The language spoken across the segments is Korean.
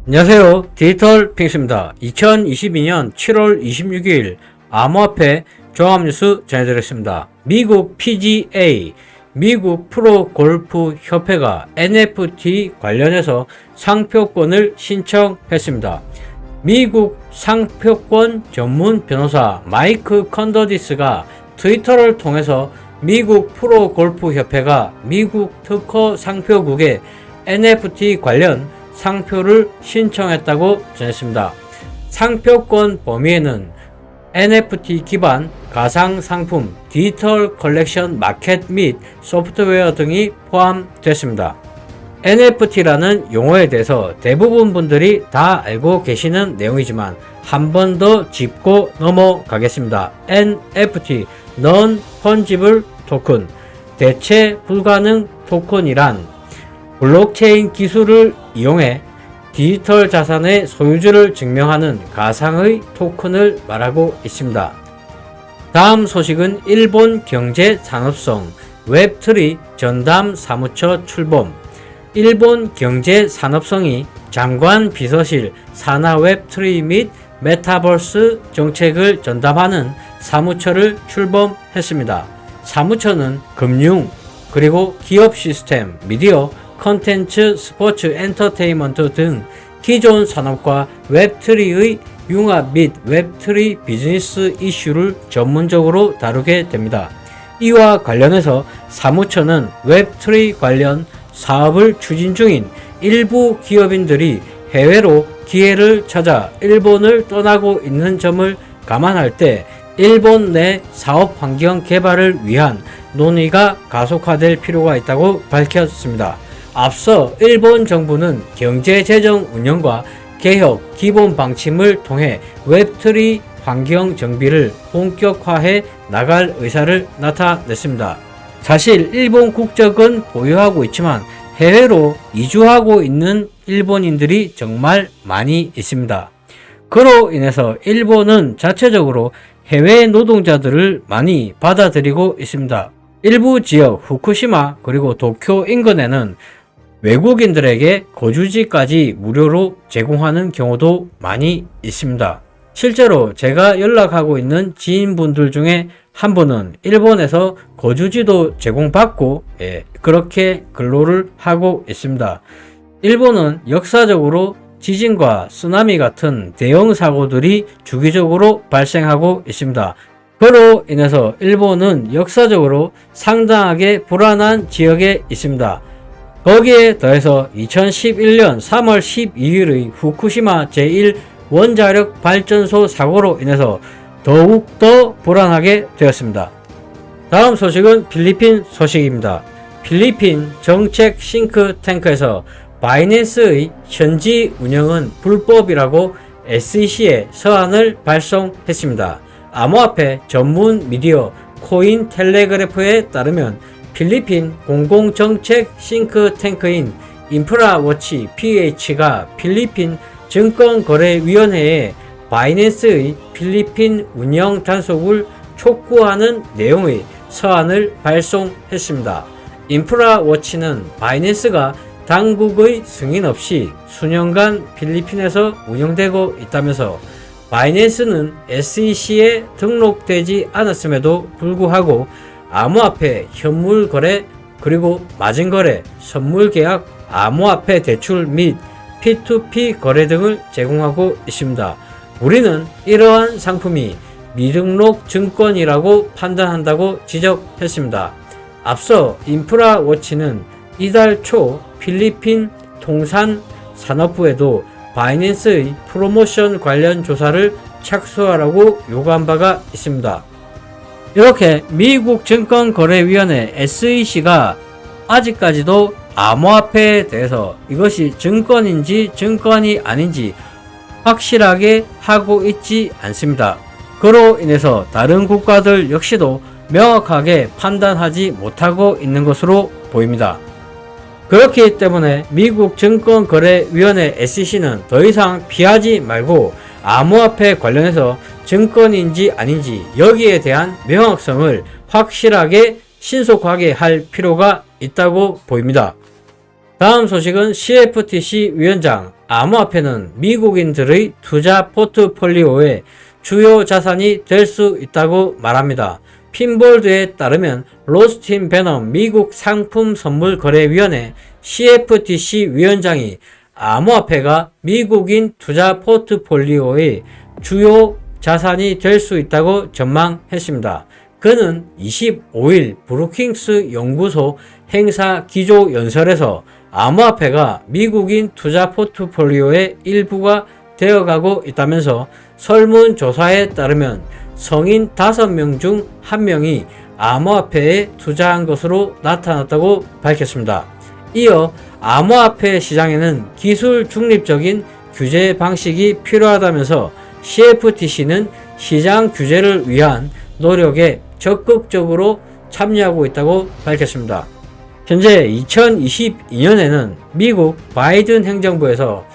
안녕하세요. 디지털 핑스입니다. 2022년 7월 26일 암호화폐 종합뉴스 전해드리겠습니다. 미국 PGA, 미국 프로골프협회가 NFT 관련해서 상표권을 신청했습니다. 미국 상표권 전문 변호사 마이크 컨더디스가 트위터를 통해서 미국 프로골프협회가 미국 특허 상표국에 NFT 관련 상표를 신청했다고 전했습니다. 상표권 범위에는 NFT 기반 가상상품, 디지털 컬렉션 마켓 및 소프트웨어 등이 포함됐습니다. NFT라는 용어에 대해서 대부분 분들이 다 알고 계시는 내용이지만 한 번 더 짚고 넘어가겠습니다. NFT, Non-Fungible Token, 대체 불가능 토큰이란 블록체인 기술을 이용해 디지털 자산의 소유주를 증명하는 가상의 토큰을 말하고 있습니다. 다음 소식은 일본 경제산업성 웹3 전담 사무처 출범. 일본 경제산업성이 장관 비서실 산하 웹3 및 메타버스 정책을 전담하는 사무처를 출범했습니다. 사무처는 금융, 그리고 기업 시스템, 미디어, 컨텐츠, 스포츠, 엔터테인먼트 등 기존 산업과 웹3의 융합 및 웹3 비즈니스 이슈를 전문적으로 다루게 됩니다. 이와 관련해서 사무처는 웹3 관련 사업을 추진 중인 일부 기업인들이 해외로 기회를 찾아 일본을 떠나고 있는 점을 감안할 때 일본 내 사업 환경 개발을 위한 논의가 가속화될 필요가 있다고 밝혔습니다. 앞서 일본 정부는 경제재정 운영과 개혁 기본 방침을 통해 웹3 환경 정비를 본격화해 나갈 의사를 나타냈습니다. 사실 일본 국적은 보유하고 있지만 해외로 이주하고 있는 일본인들이 정말 많이 있습니다. 그로 인해서 일본은 자체적으로 해외 노동자들을 많이 받아들이고 있습니다. 일부 지역 후쿠시마 그리고 도쿄 인근에는 외국인들에게 거주지까지 무료로 제공하는 경우도 많이 있습니다. 실제로 제가 연락하고 있는 지인분들 중에 한 분은 일본에서 거주지도 제공받고 그렇게 근로를 하고 있습니다. 일본은 역사적으로 지진과 쓰나미 같은 대형 사고들이 주기적으로 발생하고 있습니다. 그로 인해서 일본은 역사적으로 상당하게 불안한 지역에 있습니다. 거기에 더해서 2011년 3월 12일의 후쿠시마 제1원자력 발전소 사고로 인해서 더욱더 불안하게 되었습니다. 다음 소식은 필리핀 소식입니다. 필리핀 정책 싱크탱크에서 바이낸스의 현지 운영은 불법이라고 SEC에 서한을 발송했습니다. 암호화폐 전문 미디어 코인텔레그래프에 따르면 필리핀 공공정책 싱크탱크인 인프라워치 PH가 필리핀 증권거래위원회에 바이낸스의 필리핀 운영 단속을 촉구하는 내용의 서한을 발송했습니다. 인프라워치는 바이낸스가 당국의 승인 없이 수년간 필리핀에서 운영되고 있다면서 바이낸스는 SEC에 등록되지 않았음에도 불구하고 암호화폐 현물 거래 그리고 마진 거래, 선물 계약, 암호화폐 대출 및 P2P 거래 등을 제공하고 있습니다. 우리는 이러한 상품이 미등록 증권이라고 판단한다고 지적했습니다. 앞서 인프라워치는 이달 초 필리핀 통산산업부에도 바이낸스의 프로모션 관련 조사를 착수하라고 요구한 바가 있습니다. 이렇게 미국 증권거래위원회 SEC가 아직까지도 암호화폐에 대해서 이것이 증권인지 증권이 아닌지 확실하게 하고 있지 않습니다. 그로 인해서 다른 국가들 역시도 명확하게 판단하지 못하고 있는 것으로 보입니다. 그렇기 때문에 미국 증권거래위원회 SEC는 더 이상 피하지 말고 암호화폐 관련해서 증권인지 아닌지 여기에 대한 명확성을 확실하게 신속하게 할 필요가 있다고 보입니다. 다음 소식은 CFTC 위원장 암호화폐는 미국인들의 투자 포트폴리오의 주요 자산이 될 수 있다고 말합니다. 핀볼드에 따르면 로스틴 베넘 미국 상품선물거래위원회 CFTC 위원장이 암호화폐가 미국인 투자 포트폴리오의 주요 자산이 될 수 있다고 전망했습니다. 그는 25일 브루킹스 연구소 행사 기조 연설에서 암호화폐가 미국인 투자 포트폴리오의 일부가 되어가고 있다면서 설문조사에 따르면 성인 5명 중 1명이 암호화폐에 투자한 것으로 나타났다고 밝혔습니다. 이어 암호화폐 시장에는 기술 중립적인 규제 방식이 필요하다면서 CFTC는 시장 규제를 위한 노력에 적극적으로 참여하고 있다고 밝혔습니다. 현재 2022년에는 미국 바이든 행정부에서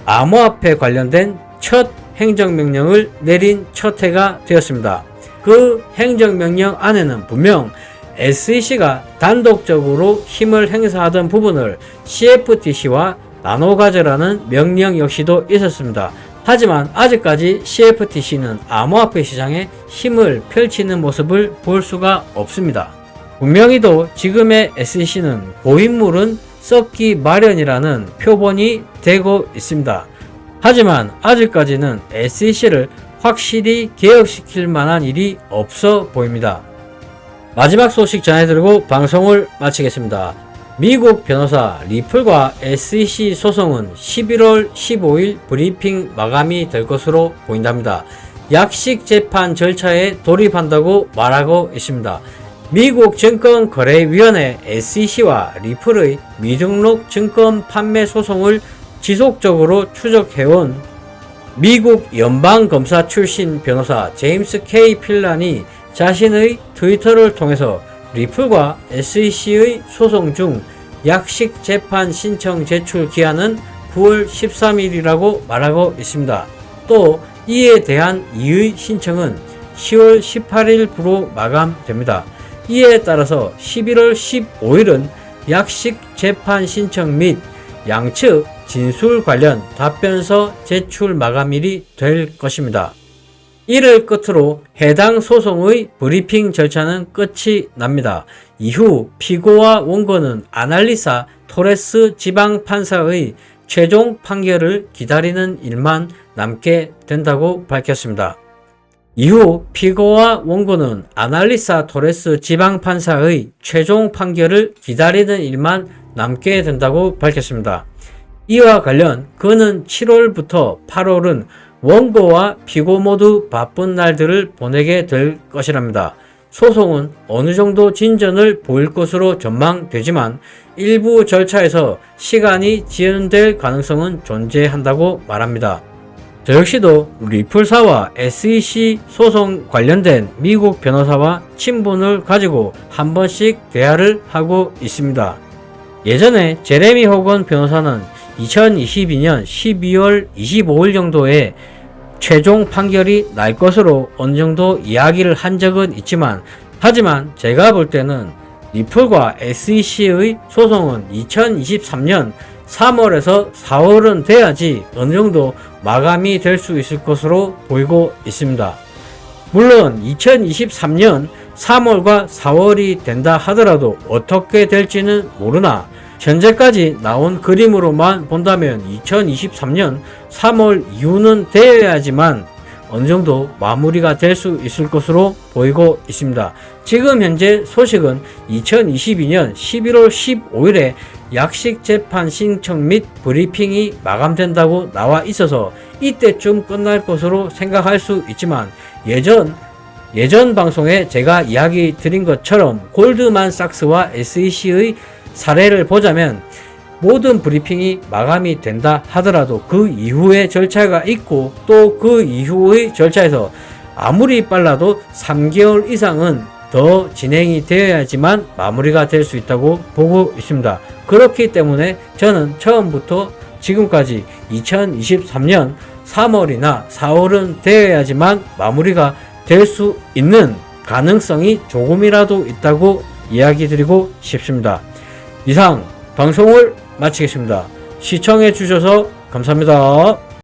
암호화폐 관련된 첫 행정명령을 내린 첫 해가 되었습니다. 그 행정명령 안에는 분명 SEC가 단독적으로 힘을 행사하던 부분을 CFTC와 나눠 가져라는 명령 역시도 있었습니다. 하지만 아직까지 CFTC는 암호화폐 시장에 힘을 펼치는 모습을 볼 수가 없습니다. 분명히도 지금의 SEC는 고인물은 썩기 마련이라는 표본이 되고 있습니다. 하지만 아직까지는 SEC를 확실히 개혁시킬 만한 일이 없어 보입니다. 마지막 소식 전해드리고 방송을 마치겠습니다. 미국 변호사 리플과 SEC 소송은 11월 15일 브리핑 마감이 될 것으로 보인답니다. 약식 재판 절차에 돌입한다고 말하고 있습니다. 미국 증권거래위원회 SEC와 리플의 미등록 증권 판매 소송을 지속적으로 추적해온 미국 연방검사 출신 변호사 제임스 K. 필란이 자신의 트위터를 통해서 리플과 SEC의 소송 중 약식 재판 신청 제출 기한은 9월 13일이라고 말하고 있습니다. 또 이에 대한 이의 신청은 10월 18일부로 마감됩니다. 이에 따라서 11월 15일은 약식 재판 신청 및 양측 진술 관련 답변서 제출 마감일이 될 것입니다. 이를 끝으로 해당 소송의 브리핑 절차는 끝이 납니다. 이후 피고와 원고는 아날리사 토레스 지방판사의 최종 판결을 기다리는 일만 남게 된다고 밝혔습니다. 이후 피고와 원고는 아날리사 토레스 지방판사의 최종 판결을 기다리는 일만 남게 된다고 밝혔습니다. 이와 관련 그는 7월부터 8월은 원고와 피고 모두 바쁜 날들을 보내게 될 것이랍니다. 소송은 어느 정도 진전을 보일 것으로 전망되지만 일부 절차에서 시간이 지연될 가능성은 존재한다고 말합니다. 저 역시도 리플사와 SEC 소송 관련된 미국 변호사와 친분을 가지고 한 번씩 대화를 하고 있습니다. 예전에 제레미 호건 변호사는 2022년 12월 25일 정도에 최종 판결이 날 것으로 어느 정도 이야기를 한 적은 있지만 하지만 제가 볼 때는 리플과 SEC의 소송은 2023년 3월에서 4월은 돼야지 어느 정도 마감이 될 수 있을 것으로 보이고 있습니다. 물론 2023년 3월과 4월이 된다 하더라도 어떻게 될지는 모르나 현재까지 나온 그림으로만 본다면 2023년 3월 이후는 되어야지만 어느 정도 마무리가 될 수 있을 것으로 보이고 있습니다. 지금 현재 소식은 2022년 11월 15일에 약식 재판 신청 및 브리핑이 마감된다고 나와 있어서 이때쯤 끝날 것으로 생각할 수 있지만 예전 방송에 제가 이야기 드린 것처럼 골드만삭스와 SEC의 사례를 보자면 모든 브리핑이 마감이 된다 하더라도 그 이후의 절차가 있고 또 그 이후의 절차에서 아무리 빨라도 3개월 이상은 더 진행이 되어야지만 마무리가 될 수 있다고 보고 있습니다. 그렇기 때문에 저는 처음부터 지금까지 2023년 3월이나 4월은 되어야지만 마무리가 될 수 있는 가능성이 조금이라도 있다고 이야기 드리고 싶습니다. 이상 방송을 마치겠습니다. 시청해 주셔서 감사합니다.